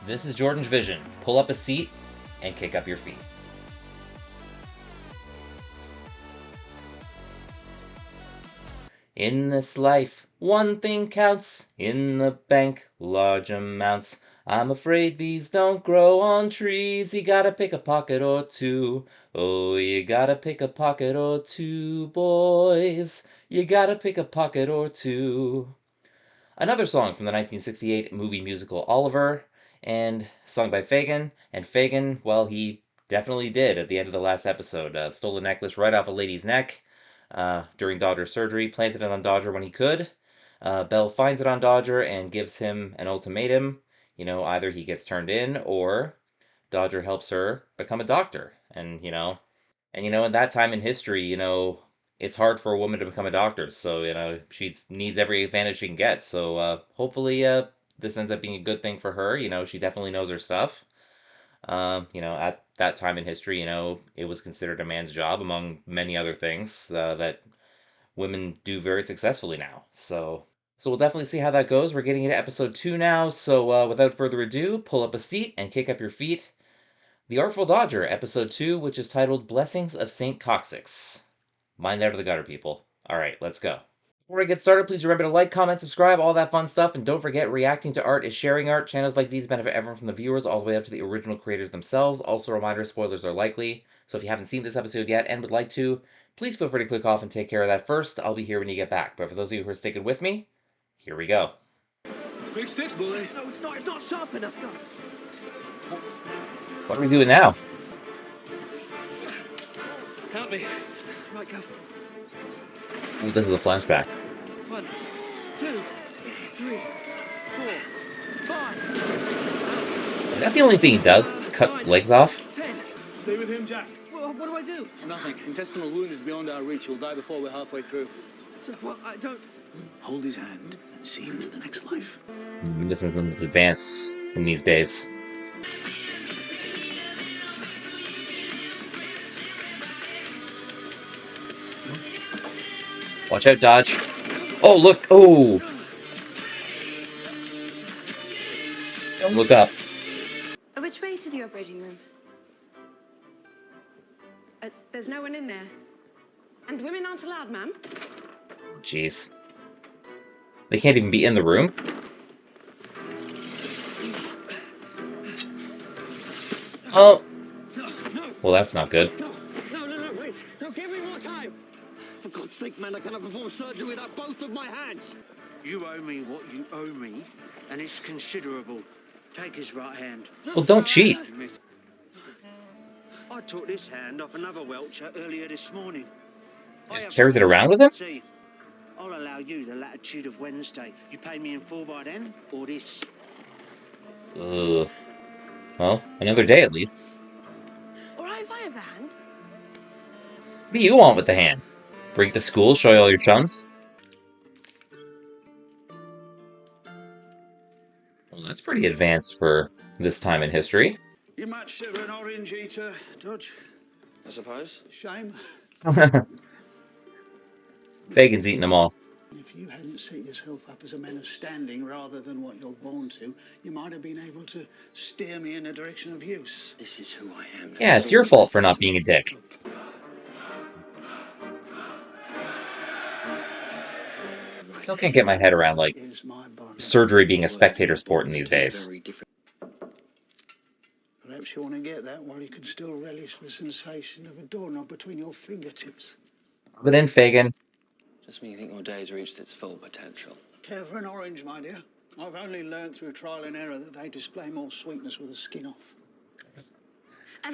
This is JordangeVision. Pull up a seat and kick up your feet. In this life, one thing counts. In the bank, large amounts. I'm afraid these don't grow on trees. You gotta pick a pocket or two. Oh, you gotta pick a pocket or two, boys. You gotta pick a pocket or two. Another song from the 1968 movie musical Oliver, and sung by Fagin. And Fagin, well, he definitely did at the end of the last episode. Stole a necklace right off a lady's neck during Dodger's surgery, planted it on Dodger when he could. Belle finds it on Dodger and gives him an ultimatum. Either he gets turned in or Dodger helps her become a doctor. In that time in history, it's hard for a woman to become a doctor. So, she needs every advantage she can get. So, hopefully, this ends up being a good thing for her. She definitely knows her stuff. At that time in history, it was considered a man's job, among many other things that women do very successfully now. So we'll definitely see how that goes. We're getting into episode 2 now. So, without further ado, pull up a seat and kick up your feet. The Artful Dodger, episode 2, which is titled Blessings of St. Coccyx. Mind out of the gutter, people. Alright, let's go. Before I get started, please remember to like, comment, subscribe, all that fun stuff, and don't forget, reacting to art is sharing art. Channels like these benefit everyone from the viewers all the way up to the original creators themselves. Also, a reminder, spoilers are likely, so if you haven't seen this episode yet and would like to, please feel free to click off and take care of that first. I'll be here when you get back, but for those of you who are sticking with me, here we go. Big sticks, boy. No, it's not sharp enough, Gov. What are we doing now? Help me. Right, Gov. Ooh, this is a flashback. 1, 2, 3, 4, 5. Is that the only thing he does? Cut legs off? 10. Stay with him, Jack. Well, what do I do? Nothing. Intestinal wound is beyond our reach. He'll die before we're halfway through. So, what? I don't... Hold his hand and see him to the next life. Medicine's advance in these days. Watch out, Dodge. Oh, look. Oh. Don't look up. Which way to the operating room? There's no one in there. And women aren't allowed, ma'am. Oh, jeez. They can't even be in the room? Oh. Well, that's not good. No, wait. No, give me more time. For God's sake, man, I cannot perform surgery without both of my hands. You owe me what you owe me, and it's considerable. Take his right hand. Well, don't cheat. I took this hand off another welcher earlier this morning. Just carries it around with him? See, I'll allow you the latitude of Wednesday. You pay me in full by then, or this. Ugh. Well, another day at least. All right, if I have the hand. What do you want with the hand? Bring it to school, show you all your chums? Well, that's pretty advanced for this time in history. You much of an orange eater, Dodge? I suppose. Shame. Fagin's eating them all. If you hadn't set yourself up as a man of standing rather than what you're born to, you might have been able to steer me in a direction of use. This is who I am. Yeah, it's your fault for not being a dick. Still can't get my head around, like, Is my bond. surgery being a spectator sport in these days. Perhaps you want to get that while you can still relish the sensation of a doorknob between your fingertips. But then Fagin. Just when you think your day's reached its full potential. Care for an orange, my dear? I've only learned through trial and error that they display more sweetness with the skin off.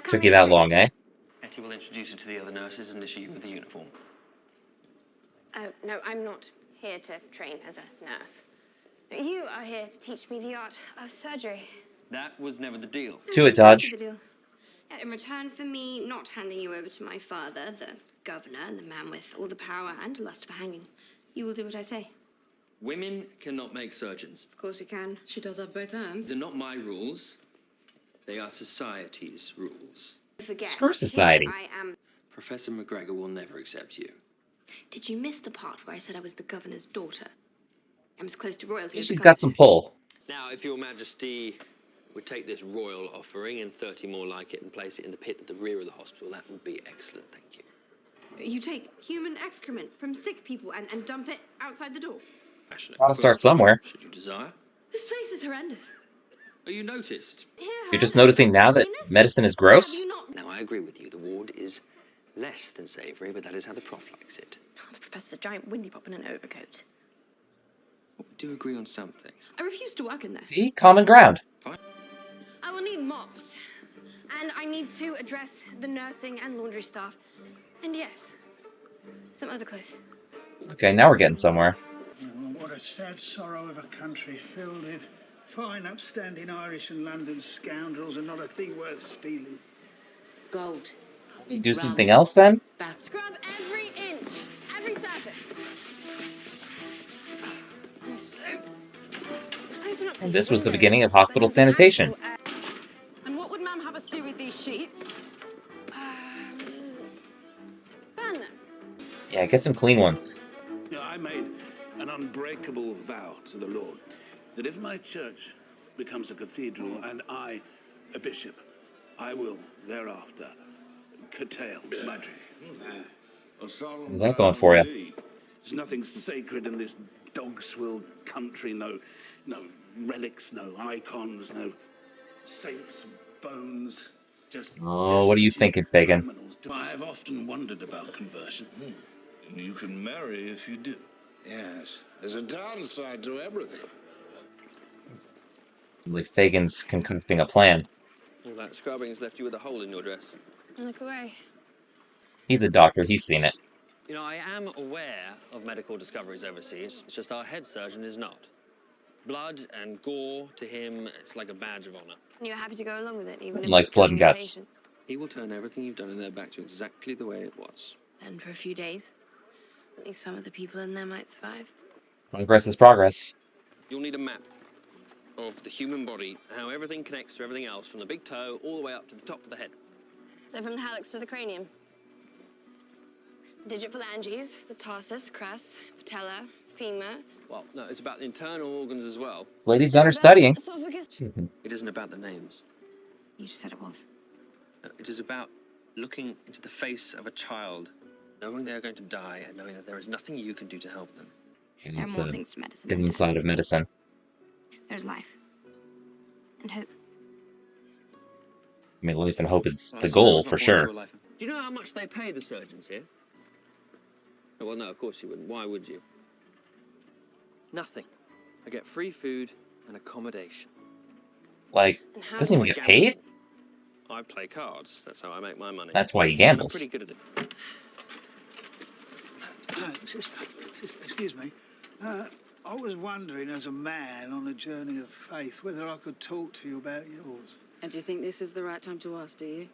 Took you that long, eh? Etty will introduce you to the other nurses and issue you with a uniform. No, I'm not here to train as a nurse. You are here to teach me the art of surgery. That was never the deal. To it, Dodge. The deal. In return for me not handing you over to my father, the governor, and the man with all the power and lust for hanging, you will do what I say. Women cannot make surgeons. Of course you can. She does have both hands. These are not my rules. They are society's rules. Forget. Screw society. Here I am. Professor McGregor will never accept you. Did you miss the part where I said I was the governor's daughter? I'm as close to royalty as She's it got comes. some pull. Now, if your majesty We'd take this royal offering and 30 more like it and place it in the pit at the rear of the hospital. That would be excellent, thank you. You take human excrement from sick people and dump it outside the door. Gotta start somewhere. Should you desire? This place is horrendous. Oh, you noticed? Here, You're just however, noticing now that cleanest. medicine is Have gross? you not? Now, I agree with you. The ward is less than savoury, but that is how the prof likes it. Oh, the professor's a giant windy pop in an overcoat. Well, we do agree on something. I refuse to work in there. See? Common ground. Fine. I will need mops. And I need to address the nursing and laundry staff. And yes, some other clothes. Okay, now we're getting somewhere. Oh, what a sad sorrow of a country filled with fine, upstanding Irish and London scoundrels and not a thing worth stealing. Gold. Do something else then? Scrub every inch, every surface. Open up And these this was the windows. beginning of hospital There's some sanitation. actual air. And what would Ma'am have us do with these sheets? Burn them. Yeah, get some clean ones. I made an unbreakable vow to the Lord that if my church becomes a cathedral and I a bishop, I will thereafter curtail my drink. How's that going for you? There's nothing sacred in this dog-swilled country. No relics, no icons, no saints' bones. Just Oh, what are you thinking, Fagin? criminals. I have often wondered about conversion. You can marry if you do. Yes, there's a downside to everything. Like Fagin's concocting a plan. All that scrubbing has left you with a hole in your dress. Look away. He's a doctor, he's seen it. You know, I am aware of medical discoveries overseas. It's just our head surgeon is not. Blood and gore, to him, it's like a badge of honour. And you're happy to go along with it, even if Likes it's blood killing and your guts. patients? He will turn everything you've done in there back to exactly the way it was. And for a few days, at least some of the people in there might survive. Progress is progress. You'll need a map of the human body, how everything connects to everything else, from the big toe all the way up to the top of the head. So from the hallux to the cranium. Digit phalanges, the tarsus, crus, patella, femur. Well, no, it's about the internal organs as well. This lady's done her studying. Esophagus. It isn't about the names. You just said it was. No, it is about looking into the face of a child, knowing they are going to die, and knowing that there is nothing you can do to help them. There are It's more the things to medicine. dim side of medicine. There's life. And hope. I mean, life and hope is Well, the so goal, there's not for more to sure. a life. Do you know how much they pay the surgeons here? Oh, well, no, of course you wouldn't. Why would you? Nothing. I get free food and accommodation. Like, And how doesn't do even I get gamble? paid? I play cards. That's how I make my money. That's why he I'm gambles. pretty good at it. Sister, excuse me. I was wondering, as a man on a journey of faith, whether I could talk to you about yours. And do you think this is the right time to ask, do you?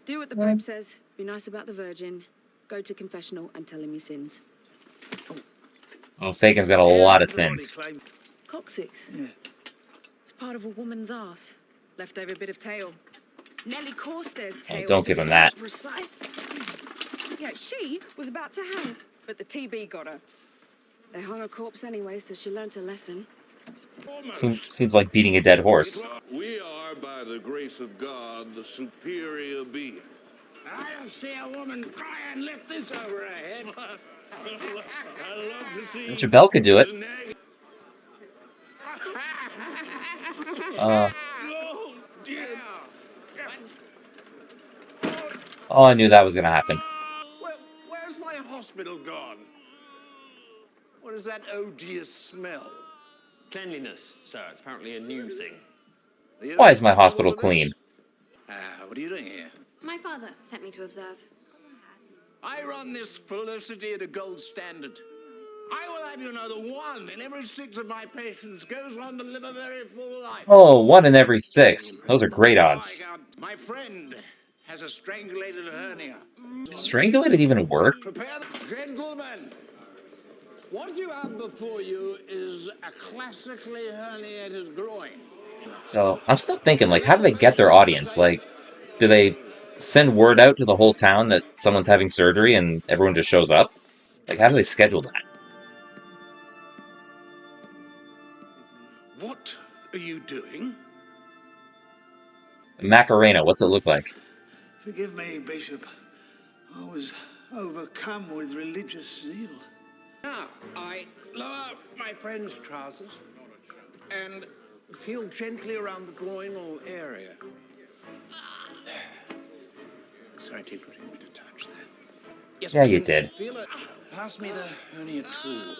Do what the Pope says. Be nice about the Virgin. Go to confessional and tell him your sins. Oh, Fagin's got a lot of sins. Coccyx. Yeah. It's part of a woman's arse. Leftover bit of tail. Nellie Corstairs' tail. don't to give be him that. Precise. Yeah, she was about to hang, but the TB got her. They hung a corpse anyway, so she learnt her lesson. Seems like beating a dead horse. We are, by the grace of God, the superior being. I'll see a woman cry and lift this over her head. I love to see Jabel could do it. Oh, dear. Oh, I knew that was gonna happen. Well, where's my hospital gone? What is that odious smell? Cleanliness, sir. It's apparently a new thing. Are you Why is my comfortable hospital with clean? this? What are you doing here? My father sent me to observe. I run this felicity at a gold standard. I will have you know that 1 in every 6 of my patients goes on to live a very full life. Oh, 1 in every 6. Those are great odds. My friend has a strangulated hernia. Strangulated even work? Prepare the gentlemen. What you have before you is a classically herniated groin. So, I'm still thinking, like, how do they get their audience? Like, do they send word out to the whole town that someone's having surgery and everyone just shows up? Like, how do they schedule that? What are you doing? Macarena, what's it look like? Forgive me, Bishop. I was overcome with religious zeal. Now, I lower my friend's trousers and feel gently around the groinal area. Sorry to put a bit of touch there. Yes, Yeah, I you can did. feel it. Pass me the hernia tool.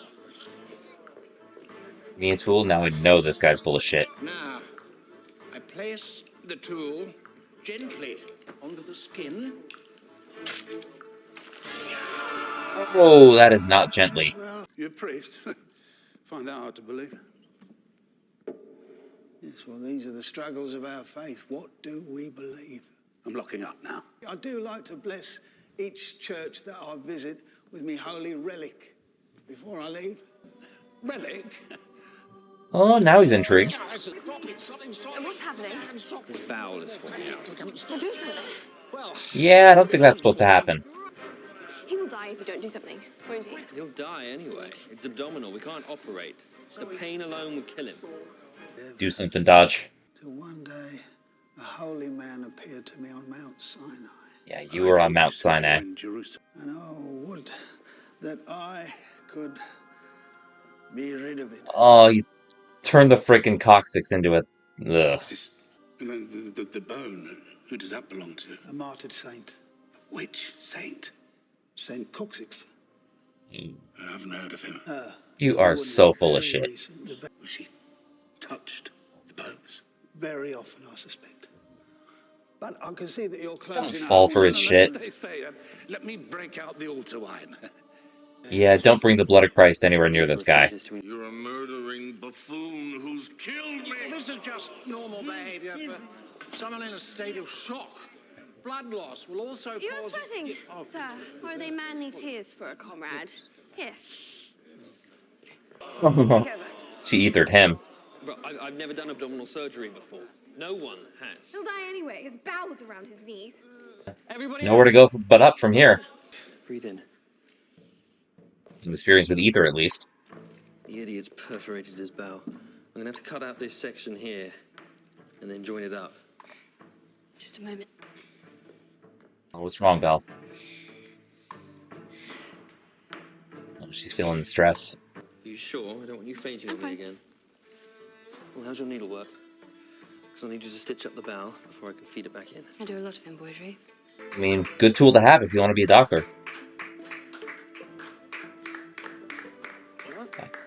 Me a tool? Now I know this guy's full of shit. Now, I place the tool gently onto the skin. Oh, that is not gently. You're a priest. Find that hard to believe. Yes, well, these are the struggles of our faith. What do we believe? I'm locking up now. I do like to bless each church that I visit with me holy relic before I leave. Relic? Oh, now he's intrigued. What's happening? His bowel is falling out. Well, do something. Well, Yeah, I don't think that's supposed to happen. He will die if you don't do something, won't he? He'll die anyway. It's abdominal. We can't operate. The pain alone would kill him. Do something, Dodge. Till one day, a holy man appeared to me on Mount Sinai. Yeah, you were on Mount Sinai. In Jerusalem. And oh, would that I could be rid of it. Oh, you turned the freaking Coccyx into a... Ugh. The bone, who does that belong to? A martyred saint. Which saint? Saint Coccyx. I haven't heard of him. You are so full of shit. Was she touched the popes? Very often, I suspect. But I can see that you're Don't closing fall up. for his shit. Stay. Let me break out the altar wine. Yeah, don't bring the blood of Christ anywhere near this guy. You're a murdering buffoon who's killed me. this is just normal behavior for someone in a state of shock. Blood loss will also You are cause... sweating, Oh. sir. Or are they manly tears for a comrade? Here. Take over. She ethered him. But I've never done abdominal surgery before. No one has. He'll die anyway. His bowels around his knees. Everybody Nowhere to go but up from here. breathe in. Some experience with ether, at least. The idiot's perforated his bowel. I'm gonna have to cut out this section here and then join it up. Just a moment. Oh, what's wrong, Belle? Oh, she's feeling the stress. You sure? I don't want you fainting on me fine. again. Well, how's your needle work? Because I need you to stitch up the bowel before I can feed it back in. I do a lot of embroidery. I mean, good tool to have if you want to be a doctor.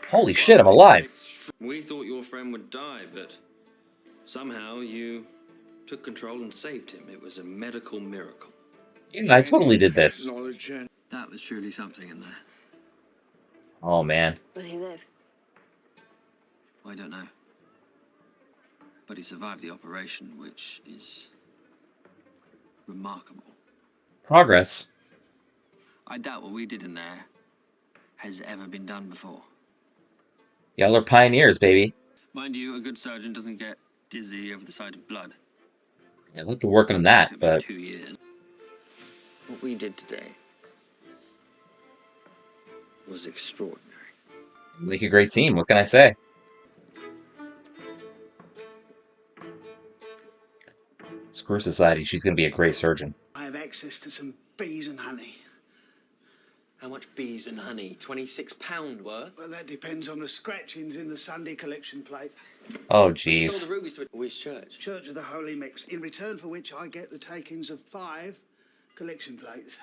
Holy shit, I'm alive! We thought your friend would die, but somehow you took control and saved him. It was a medical miracle. Yeah, I totally did this. That was truly something in there. Oh, man. Will he live? I don't know. But he survived the operation, which is remarkable. Progress. I doubt what we did in there has ever been done before. Y'all are pioneers, baby. Mind you, a good surgeon doesn't get dizzy over the sight of blood. Yeah, I'd love to work on that, It took me but 2 years. What we did today was extraordinary. make a great team. What can I say? Screw society. She's going to be a great surgeon. I have access to some bees and honey. How much bees and honey? £26 worth? Well, that depends on the scratchings in the Sunday collection plate. Oh, Sold jeez. the rubies to which church? Church of the Holy Mix, in return for which I get the takings of 5 collection plates.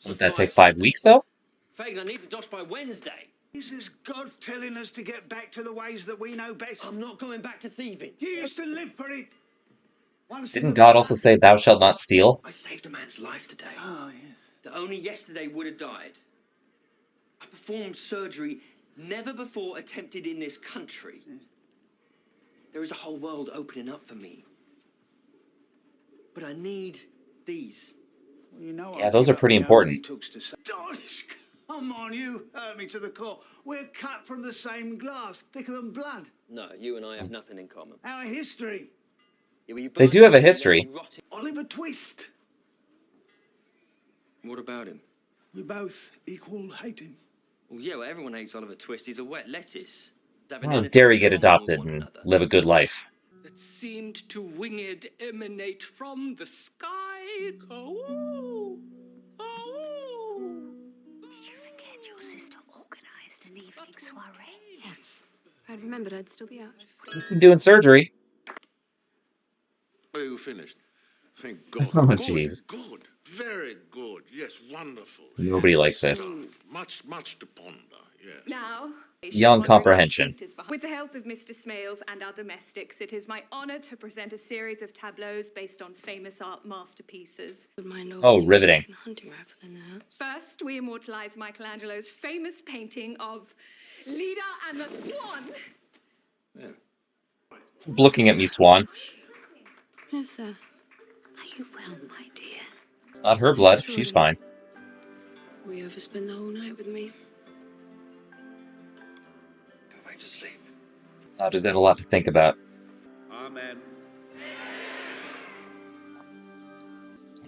Would that take 5 weeks, though? Fagin, I need the dosh by Wednesday. This is God telling us to get back to the ways that we know best. I'm not going back to thieving. You used to live for it. Once in Didn't the God blood- also say, thou shalt not steal? I saved a man's life today Oh, yes. that only yesterday would have died. I performed surgery never before attempted in this country. There is a whole world opening up for me. But I need these. Well, you know, Yeah, I those give are up pretty the important. only tooks to say. Gosh, come on, you hurt me to the core. We're cut from the same glass, thicker than blood. No, you and I have nothing in common. Our history. Yeah, well, you They both do have a know history. that rotting- Oliver Twist. What about him? We both equal hate him. Well, yeah, well, everyone hates Oliver Twist. He's a wet lettuce. Having How anything dare in he get common with adopted one and another. live a good life? That seemed to winged emanate from the sky. Caw-oo! Caw-oo! Did you forget your sister organised an evening soiree? Yes. I'd remembered I'd still be out. He's been doing surgery. Oh, you finished. Thank God. Oh, Good, jeez. good. Very good. Yes, wonderful. Nobody likes this. Smooth. Much to ponder. Yes. Now, Young wondering what comprehension. fruit is behind- With the help of Mr. Smales and our domestics, it is my honour to present a series of tableaus based on famous art masterpieces. Oh, riveting. Hunting rifle in the house. First, we immortalise Michelangelo's famous painting of Leda and the Swan. Looking at me, Swan. Yes, sir. Are you well, my dear? It's not her blood. She's fine. Will you ever spend the whole night with me? Go back to sleep. Now, there's a lot to think about. Amen.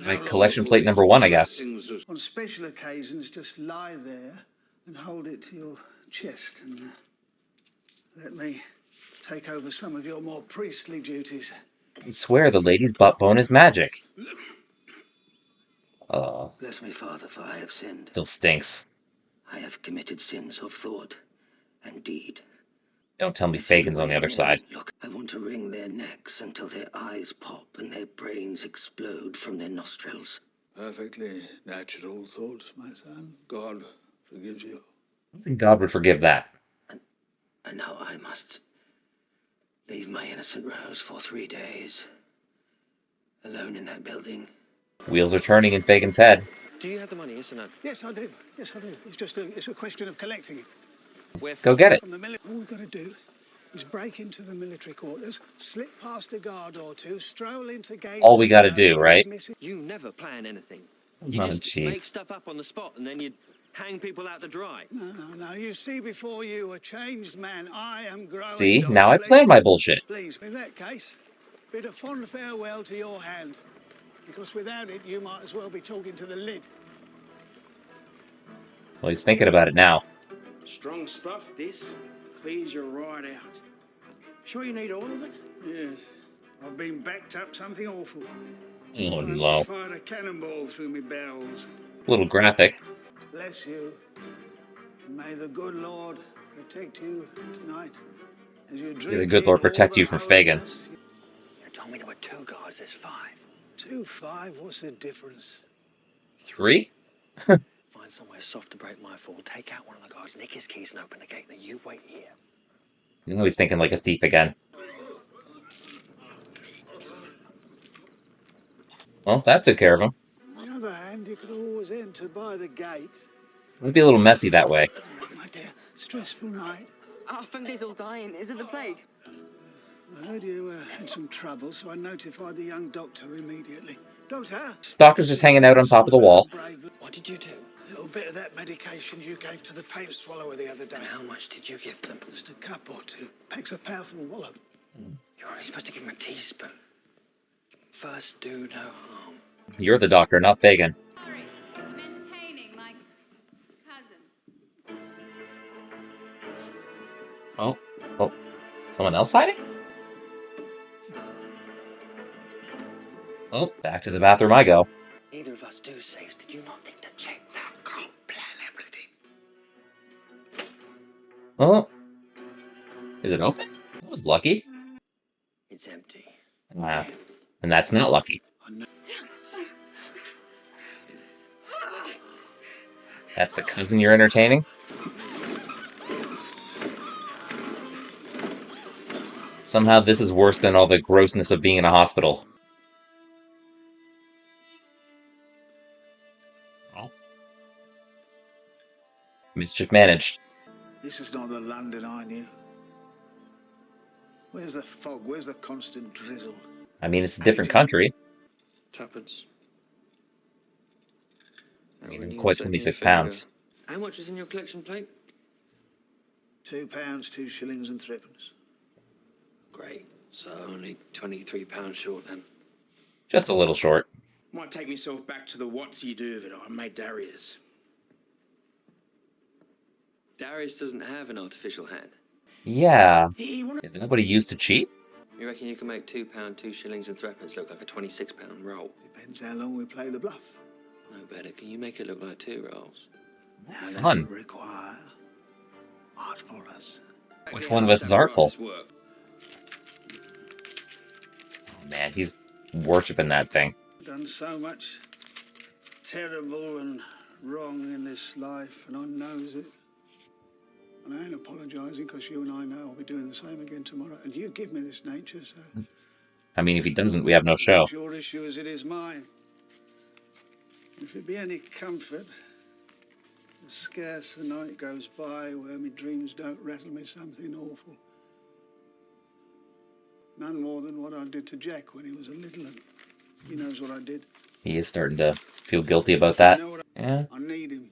My collection plate number 1, I guess. On special occasions, just lie there and hold it to your chest and let me take over some of your more priestly duties. I swear the lady's butt bone is magic. Bless me, Father, for I have sinned. Still stinks. I have committed sins of thought and deed. Don't tell me Fagin's on the other side. Look, I want to wring their necks until their eyes pop and their brains explode from their nostrils. Perfectly natural thoughts, my son. God forgives you. I don't think God would forgive that. And now I must leave my innocent Rose for 3 days. Alone in that building. Wheels are turning in Fagin's head. Do you have the money, yes or no? Yes, I do. Yes, I do. It's a question of collecting it. Go get it. From the all we've got to do is break into the military quarters, slip past a guard or two, stroll into gates. All we gotta do, right? You never plan anything. Oh, You just jeez. make stuff up on the spot and then you hang people out to dry. No. You see before you a changed man. I am growing. See, Doctor. now I plan my bullshit. Please, in that case, bid a fond farewell to your hand. Because without it, you might as well be talking to the lid. Well, he's thinking about it now. Strong stuff, this. Clears you right out. Sure you need all of it? Yes. I've been backed up something awful. Oh, Once no. I fired a cannonball through me bowels. A little graphic. Bless you. May the good Lord protect you tonight as you drink. May the good Lord protect you from Fagin. You told me there were 2 guards, there's 5. 2, 5, what's the difference? 3? Find somewhere soft to break my fall, take out one of the guards, nick his keys and open the gate, and you wait here. You know he's thinking like a thief again. Well, that took care of him. On the other hand, you could always enter by the gate. Might be a little messy that way. My dear, stressful night. Our family's all dying. Is it the plague? I heard you had some trouble, so I notified the young doctor immediately. Doctor? Doctor's just hanging out on top of the wall. What did you do? A little bit of that medication you gave to the paint swallower the other day. And how much did you give them? Just a cup or 2. Packs a powerful wallop. You're only supposed to give them a teaspoon. First do no harm. You're the doctor, not Fagin. Sorry, I'm entertaining my cousin. Oh. Someone else hiding? Oh, back to the bathroom I go. Neither of us do says, did you not think to check that? Can't plan everything. Oh. Is it open? That was lucky. It's empty. And that's not lucky. That's the cousin you're entertaining? Somehow this is worse than all the grossness of being in a hospital. Oh. Mischief managed. This is not the London I knew. Where's the fog? Where's the constant drizzle? I mean, it's a different country. Tuppence. I mean, quite 26 pounds. How much is in your collection plate? £2, 2 shillings and 3pence. Great. So only £23 short then. Just a little short. Might take myself back to the what's you do of it. I made Darius. Darius doesn't have an artificial hand. Yeah. Is that what he used to cheat? You reckon you can make £2, 2 shillings and threepence look like a £26 roll? Depends how long we play the bluff. No better. Can you make it look like 2 rolls? Now that Fun. would require artfulness. Which one of us is artful? Oh, man, he's worshipping that thing. Done so much terrible and wrong in this life, and I knows it. And I ain't apologising, because you and I know I'll be doing the same again tomorrow. And you give me this nature, so... I mean, if he doesn't, we have no show. It's your issue as it is mine. If it be any comfort, scarce a night goes by where me dreams don't rattle me something awful. None more than what I did to Jack when he was a little, and he knows what I did. He is starting to feel guilty about that. Yeah. I need him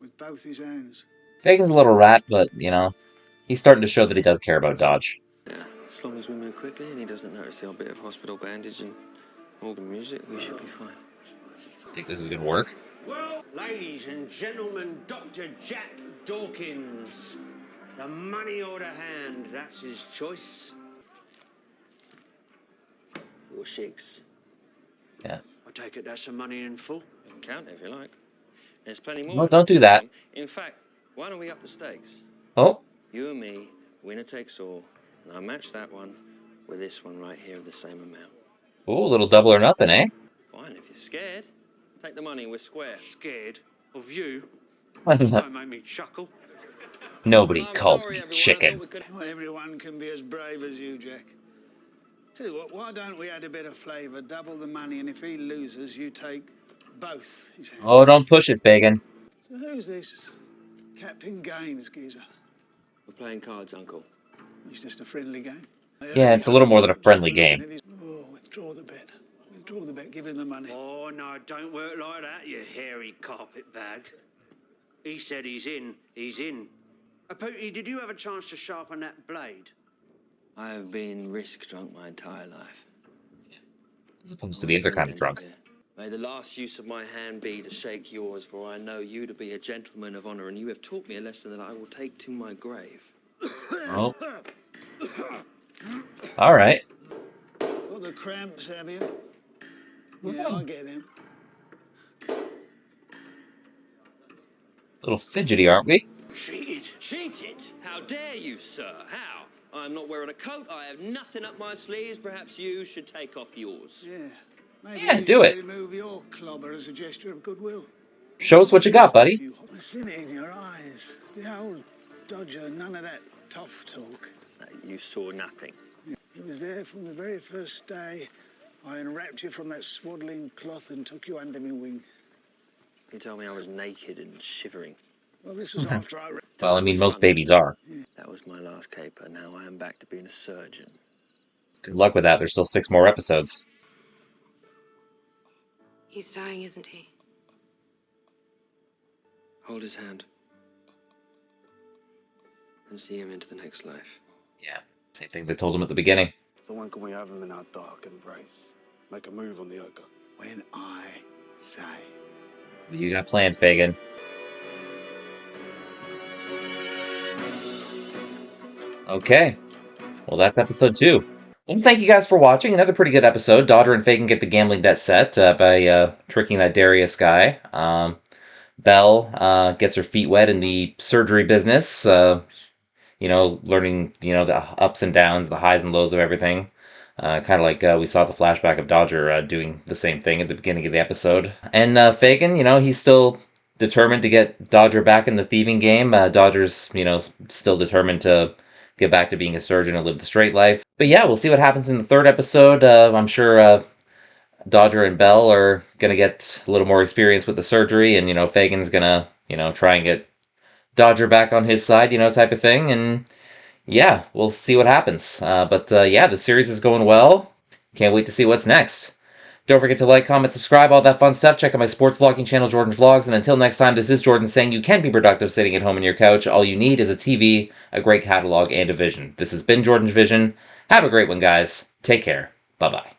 with both his hands. Fagin's a little rat, but, you know, he's starting to show that he does care about Dodge. Yeah, as long as we move quickly and he doesn't notice the odd bit of hospital bandage and organ music, we should be fine. I think this is gonna work. Well, ladies and gentlemen, Dr. Jack Dawkins. The money or the hand, that's his choice. Your shakes. Yeah. I take it that's the money in full. You can count it if you like. There's plenty more. No, don't do that. In fact, why don't we up the stakes? Oh. You and me, winner takes all, and I match that one with this one right here of the same amount. Ooh, a little double or nothing, eh? Fine, if you're scared. Take the money, we're square. Scared of you? Don't make me chuckle. Nobody calls me chicken. Not everyone can be as brave as you, Jack. Tell you what, why don't we add a bit of flavour, double the money, and if he loses, you take both his hands. Oh, don't push it, Fagin. So who's this Captain Gaines geezer? We're playing cards, Uncle. It's just a friendly game. Yeah, it's a little more than a friendly game. Oh, withdraw the bet. Withdraw the bet, give him the money. Oh, no, don't work like that, you hairy carpetbag. He said he's in, he's in. Pooty, did you have a chance to sharpen that blade? I have been risk drunk my entire life. As opposed to the other kind of drunk. May the last use of my hand be to shake yours, for I know you to be a gentleman of honour, and you have taught me a lesson that I will take to my grave. Oh. All right. Got the cramps, have you? Yeah, I'll get them. A little fidgety, aren't we? Cheated? Cheated? How dare you, sir? How? I'm not wearing a coat, I have nothing up my sleeves, perhaps you should take off yours. Yeah. Maybe Yeah, you do should it. remove your clobber as a gesture of goodwill. Show us what you got, buddy. I've seen it in your eyes. The old dodger, none of that tough talk. You saw nothing. He was there from the very first day. I unwrapped you from that swaddling cloth and took you under my wing. You told me I was naked and shivering. Well, this was after I... Well, I mean, most babies are. That was my last caper. Now I am back to being a surgeon. Good luck with that. There's still 6 more episodes. He's dying, isn't he? Hold his hand. And see him into the next life. Yeah. Same thing they told him at the beginning. So when can we have him in our dark embrace? Make a move on the ogre. When I say. What you got planned, Fagin? Okay. Well, that's episode 2. Well, thank you guys for watching. Another pretty good episode. Dodger and Fagin get the gambling debt set by tricking that Darius guy. Belle gets her feet wet in the surgery business. You know, learning, you know, the ups and downs, the highs and lows of everything. Kind of like we saw the flashback of Dodger doing the same thing at the beginning of the episode. And Fagin, you know, he's still determined to get Dodger back in the thieving game. Dodger's, you know, still determined to get back to being a surgeon and live the straight life. But yeah, we'll see what happens in the 3rd episode. I'm sure Dodger and Belle are going to get a little more experience with the surgery, and, you know, Fagin's going to, you know, try and get Dodger back on his side, you know, type of thing. And yeah, we'll see what happens. But yeah, the series is going well. Can't wait to see what's next. Don't forget to like, comment, subscribe, all that fun stuff. Check out my sports vlogging channel, Jordan Vlogs. And until next time, this is Jordan saying you can be productive sitting at home on your couch. All you need is a TV, a great catalog, and a vision. This has been JordangeVision. Have a great one, guys. Take care. Bye-bye.